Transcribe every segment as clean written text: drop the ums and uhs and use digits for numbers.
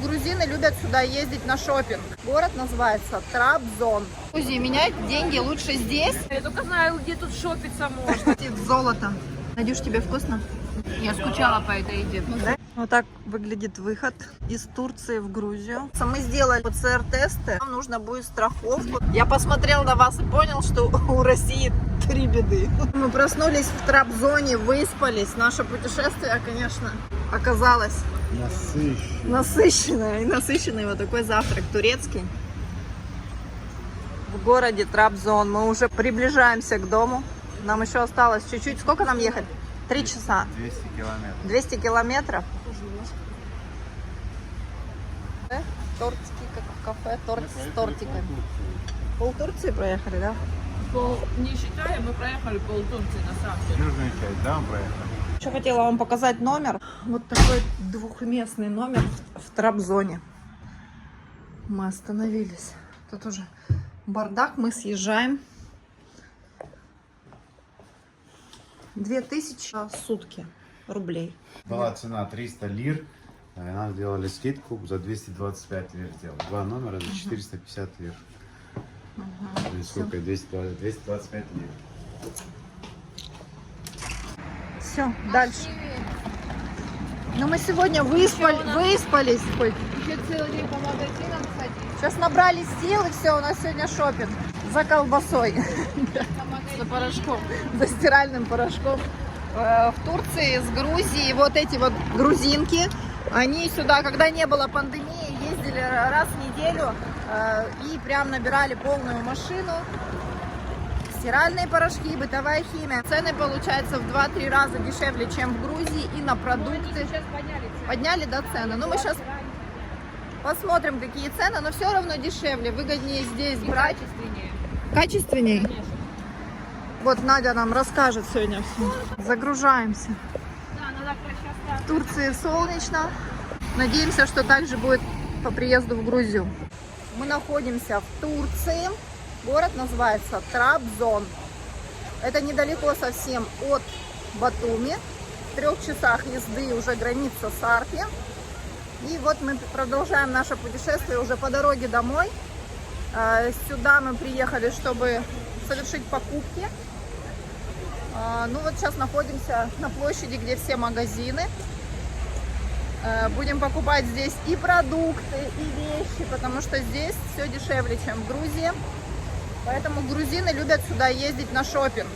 грузины любят сюда ездить на шопинг. Город называется Трабзон. Грузии менять деньги лучше здесь. Я только знаю, где тут шопиться можно. Золото. Надюш, тебе вкусно? Я скучала по этой еде. Да? Вот так выглядит выход из Турции в Грузию. Мы сделали ПЦР-тесты. Нам нужно будет страховку. Я посмотрел на вас и понял, что у России 3 беды. Мы проснулись в Трабзоне, выспались. Наше путешествие, конечно, оказалось насыщенное. И насыщенный вот такой завтрак турецкий. В городе Трабзон. Мы уже приближаемся к дому. Нам еще осталось чуть-чуть. Сколько нам ехать? 3 часа. 200 километров. 200 километров. Тортики, как в кафе, торт с тортиками. Пол Турции проехали, да? Не считая, мы проехали пол Турции на самом деле. Южную часть, да, мы проехали? Еще хотела вам показать номер. Вот такой двухместный номер в Трабзоне. Мы остановились. Тут уже бардак, мы съезжаем. 2000 сутки рублей. Была цена 300 лир. И нам сделали скидку за 225 лир сделали. 2 номера за 450 лир. То есть сколько? 225 лир. Все, дальше. Но мы сегодня выспались. Хоть. Еще целый день по магазинам ходить. Сейчас набрали сил, и все, у нас сегодня шопинг. За колбасой. За порошком. За стиральным порошком. В Турции, с Грузии, вот эти вот грузинки, они сюда, когда не было пандемии, ездили раз в неделю и прям набирали полную машину. Стиральные порошки, бытовая химия. Цены получаются в 2-3 раза дешевле, чем в Грузии, и на продукты. Сейчас подняли цены. Подняли, да, цены. Ну, мы сейчас посмотрим, какие цены, но все равно дешевле. Выгоднее здесь И брать. качественнее. Качественнее. Конечно. Вот Надя нам расскажет сегодня все. Загружаемся. Да, надо прощаться. В Турции солнечно. Надеемся, что так же будет по приезду в Грузию. Мы находимся в Турции. Город называется Трабзон. Это недалеко совсем от Батуми. В 3 часах езды уже граница с Арфи. И вот мы продолжаем наше путешествие уже по дороге домой. Сюда мы приехали, чтобы совершить покупки. Ну вот сейчас находимся на площади, где все магазины. Будем покупать здесь и продукты, и вещи, потому что здесь все дешевле, чем в Грузии. Поэтому грузины любят сюда ездить на шопинг.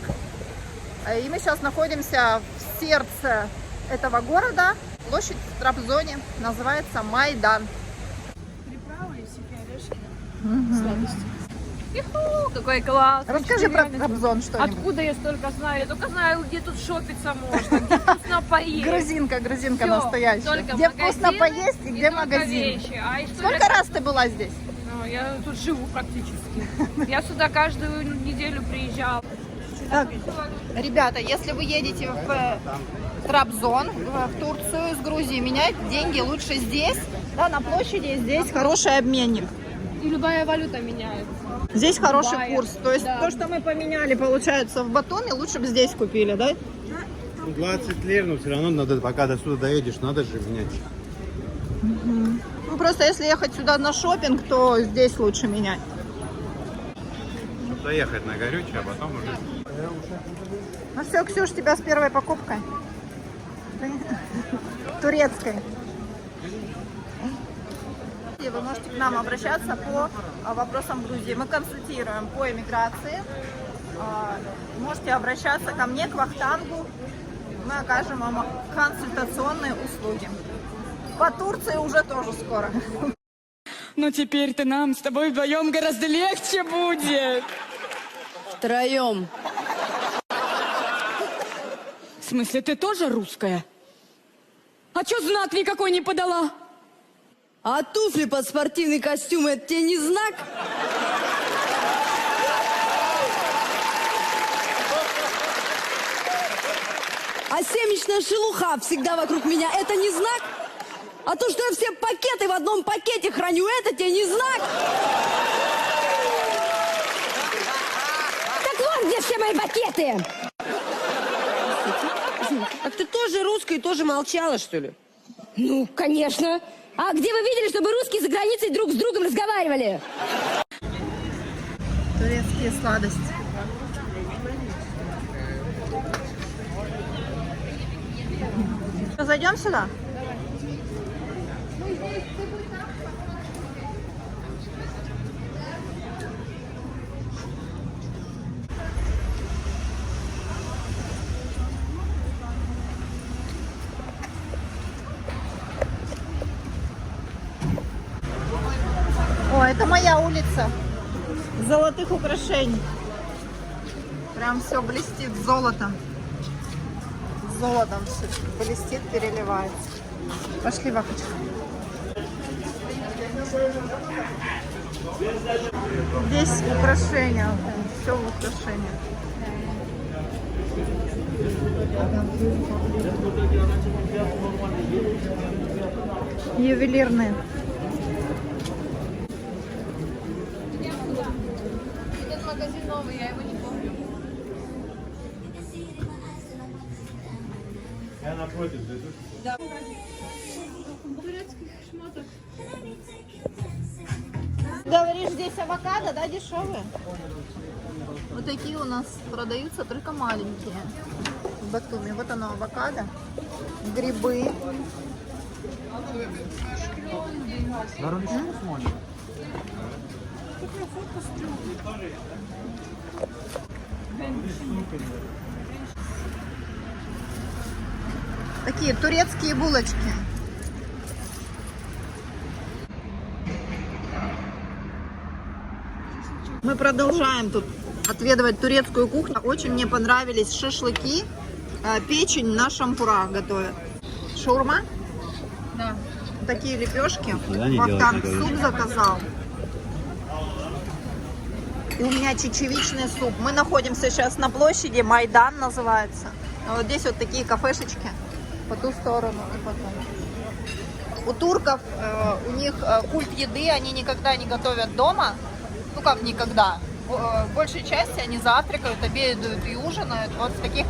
И мы сейчас находимся в сердце этого города. Площадь в Трабзоне называется Майдан. Приправы и всякие орешки. Сладости. Иху, какой класс. Расскажи про Трабзон что-нибудь. Откуда я столько знаю? Я только знаю, где тут шопиться можно, где вкусно поесть. Грузинка Всё, настоящая. только Где магазины вкусно поесть и где только магазин. вещи. А история- Сколько раз ты была здесь? Ну, я тут живу практически. Я сюда каждую неделю приезжала. Так, ребята, если вы едете в Трабзон, в Турцию из Грузии, менять деньги лучше здесь, да, на площади, здесь хороший обменник. И любая валюта меняется. Здесь хороший Любая, курс. То есть да. то, что мы поменяли, получается, в Батуми, лучше бы здесь купили, да? 20 лир, но все равно надо, пока до сюда доедешь, надо же менять. Ну, просто если ехать сюда на шопинг, то здесь лучше менять. Доехать на горючее, а потом уже... Ну все, Ксюш, тебя с первой покупкой. Турецкой. И вы можете к нам обращаться по вопросам Грузии. Мы консультируем по иммиграции. Можете обращаться ко мне, к Вахтангу. Мы окажем вам консультационные услуги. По Турции уже тоже скоро. Но теперь-то нам с тобой вдвоем гораздо легче будет. Втроем. В смысле, ты тоже русская? А чё знак никакой не подала? А туфли под спортивный костюм — это тебе не знак? А семечная шелуха всегда вокруг меня — это не знак? А то, что я все пакеты в одном пакете храню, это тебе не знак? Так вот, где все мои пакеты! Так ты тоже русская и тоже молчала, что ли? Ну, конечно. А где вы видели, чтобы русские за границей друг с другом разговаривали? Турецкие сладости. Зайдем сюда? О, это моя улица золотых украшений. Прям все блестит золотом. Золотом все блестит, переливается. Пошли, Вакочка. Здесь украшения, все в украшениях. Ювелирные. Этот магазин новый, я его не помню. Я напротив зайду. Турецких шмоток. Говоришь, здесь авокадо, да, дешевые? Вот такие у нас продаются, только маленькие в Батуми. Вот оно, авокадо, грибы. Такие турецкие булочки. Мы продолжаем тут отведывать турецкую кухню. Очень мне понравились шашлыки. Печень на шампурах готовят. Шаурма? Да. Такие лепешки. Да, не Вахтанг делать суп заказал. И у меня чечевичный суп. Мы находимся сейчас на площади, Майдан называется. А вот здесь вот такие кафешечки. По ту сторону и потом. У турков, у них культ еды, они никогда не готовят дома. Ну как никогда. В большей части они завтракают, обедают и ужинают вот в таких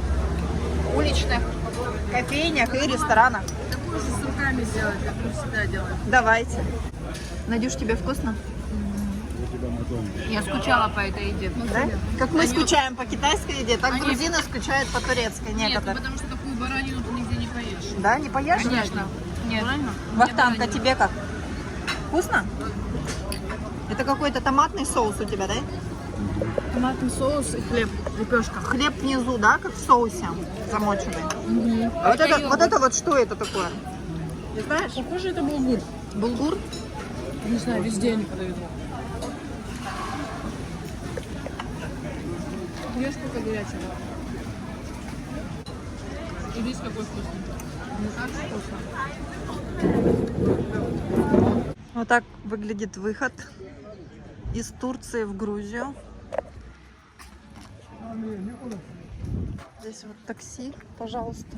уличных кофейнях и ресторанах. Такую же с руками сделать, как мы всегда делаем. Давайте. Надюш, тебе вкусно? Я скучала по этой еде. Да? Как мы скучаем по китайской еде, так Они- грузины скучают по турецкой Нет, некоторые. потому что такую баранину ты нигде не поешь. Да, не поешь? Конечно. Нет. Вахтанг, а тебе как? Вкусно? Это какой-то томатный соус у тебя, да? Томатный соус и хлеб, лепешка. Хлеб внизу, да, как в соусе замоченный? А вот это вот что это такое? Не знаешь? Похоже, это булгур. Булгур? Не знаю, везде они подают. Ешь сколько горячего. И здесь какой вкусный. Не так вкусно. Вот так выглядит выход из Турции в Грузию. Здесь вот такси, пожалуйста.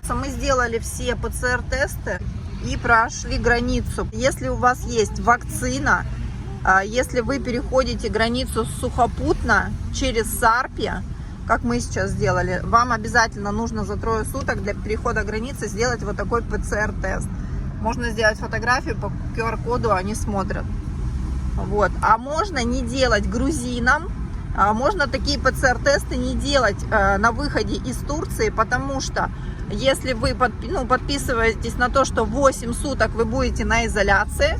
Мы сделали все ПЦР-тесты и прошли границу. Если у вас есть вакцина, если вы переходите границу сухопутно через Сарпи, как мы сейчас сделали, вам обязательно нужно за 3 суток для перехода границы сделать вот такой ПЦР-тест. Можно сделать фотографию по QR-коду, они смотрят. Вот. А можно не делать грузинам, можно такие ПЦР-тесты не делать на выходе из Турции, потому что если вы подписываетесь на то, что 8 суток вы будете на изоляции,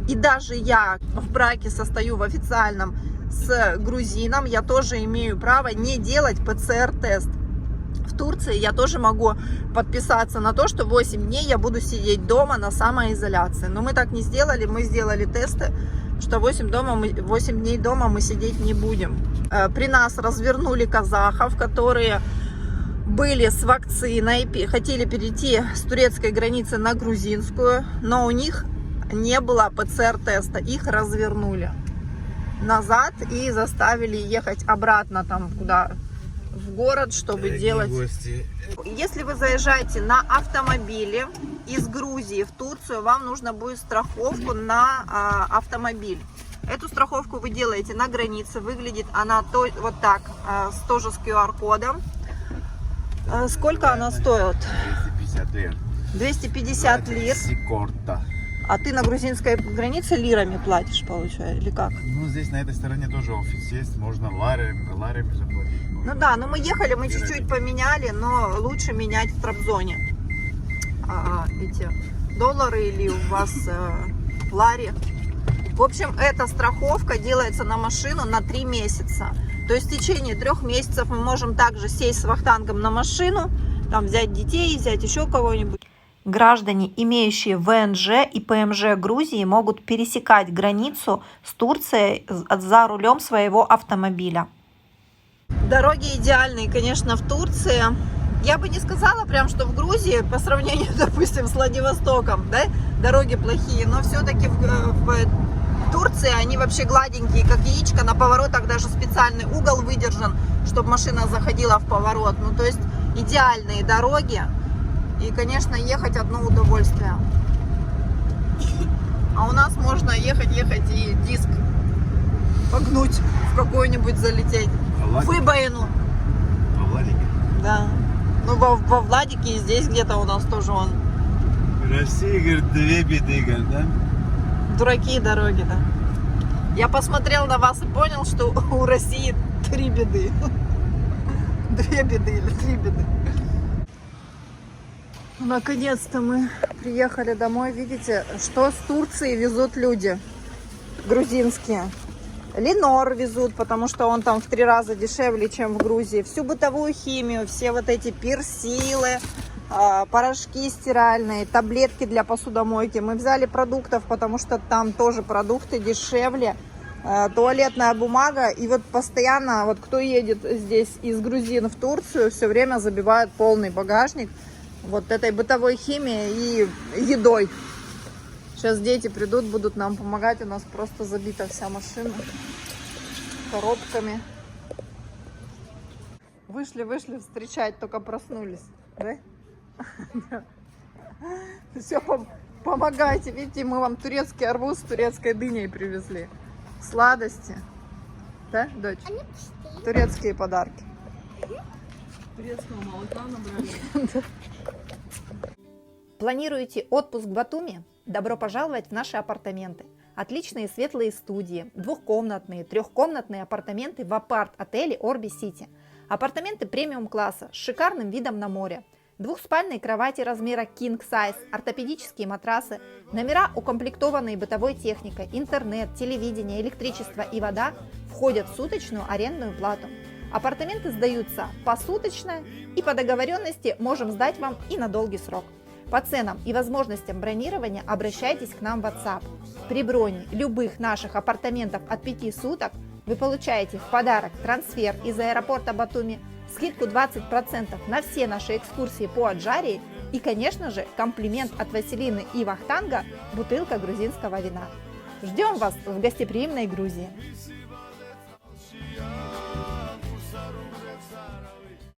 и даже я в браке состою в официальном с грузином, я тоже имею право не делать ПЦР-тест. В Турции я тоже могу подписаться на то, что 8 дней я буду сидеть дома на самоизоляции. Но мы так не сделали, мы сделали тесты, что 8 дней дома мы сидеть не будем. При нас развернули казахов, которые были с вакциной, хотели перейти с турецкой границы на грузинскую, но у них не было ПЦР-теста, их развернули назад и заставили ехать обратно там куда в город, чтобы делать. Если вы заезжаете на автомобиле из Грузии в Турцию, вам нужно будет страховку на автомобиль. Эту страховку вы делаете на границе, выглядит она вот так, тоже с QR-кодом. Сколько она стоит? 250 лир. 250 лир. Сикорта. А ты на грузинской границе лирами платишь, получается, или как? Ну, здесь на этой стороне тоже офис есть, можно ларами заплатить. Ну да, но мы ехали, мы чуть-чуть поменяли, но лучше менять в Трабзоне. Эти доллары или у вас лари. В общем, эта страховка делается на машину на 3 месяца. То есть в течение 3 месяцев мы можем также сесть с вахтангом на машину, там взять детей, взять еще кого-нибудь. Граждане, имеющие ВНЖ и ПМЖ Грузии, могут пересекать границу с Турцией за рулем своего автомобиля. Дороги идеальные, конечно, в Турции. Я бы не сказала прям, что в Грузии по сравнению, допустим, с Владивостоком, да, дороги плохие, но все-таки в Турции они вообще гладенькие, как яичко, на поворотах даже специальный угол выдержан, чтобы машина заходила в поворот. Ну, то есть идеальные дороги. И, конечно, ехать одно удовольствие. А у нас можно ехать и диск погнуть, в какой-нибудь залететь. В выбоину. Во Владике? Да. Ну, во Владике и здесь где-то у нас тоже он. Россия, говорит, 2 беды, говорит, да? Дураки дороги, да. Я посмотрел на вас и понял, что у России 3 беды. 2 беды или 3 беды. Наконец-то мы приехали домой. Видите, что с Турции везут люди грузинские. Ленор везут, потому что он там в 3 раза дешевле, чем в Грузии. Всю бытовую химию, все вот эти персилы, порошки стиральные, таблетки для посудомойки. Мы взяли продуктов, потому что там тоже продукты дешевле. Туалетная бумага. И вот постоянно, вот кто едет здесь из Грузин в Турцию, все время забивают полный багажник вот этой бытовой химией и едой. Сейчас дети придут, будут нам помогать. У нас просто забита вся машина коробками. Вышли встречать, только проснулись. Да? Все, помогайте. Видите, мы вам турецкий арбуз с турецкой дыней привезли. Сладости. Да, дочь? Турецкие подарки. Турецкого молока набрали. Планируете отпуск в Батуми? Добро пожаловать в наши апартаменты. Отличные светлые студии, 2-комнатные, 3-комнатные апартаменты в апарт-отеле Орби Сити. Апартаменты премиум-класса с шикарным видом на море. 2-спальные кровати размера King Size, ортопедические матрасы, номера, укомплектованные бытовой техникой, интернет, телевидение, электричество и вода входят в суточную арендную плату. Апартаменты сдаются посуточно и по договоренности можем сдать вам и на долгий срок. По ценам и возможностям бронирования обращайтесь к нам в WhatsApp. При броне любых наших апартаментов от 5 суток вы получаете в подарок трансфер из аэропорта Батуми, скидку 20% на все наши экскурсии по Аджарии и, конечно же, комплимент от Василины и Вахтанга – бутылка грузинского вина. Ждем вас в гостеприимной Грузии!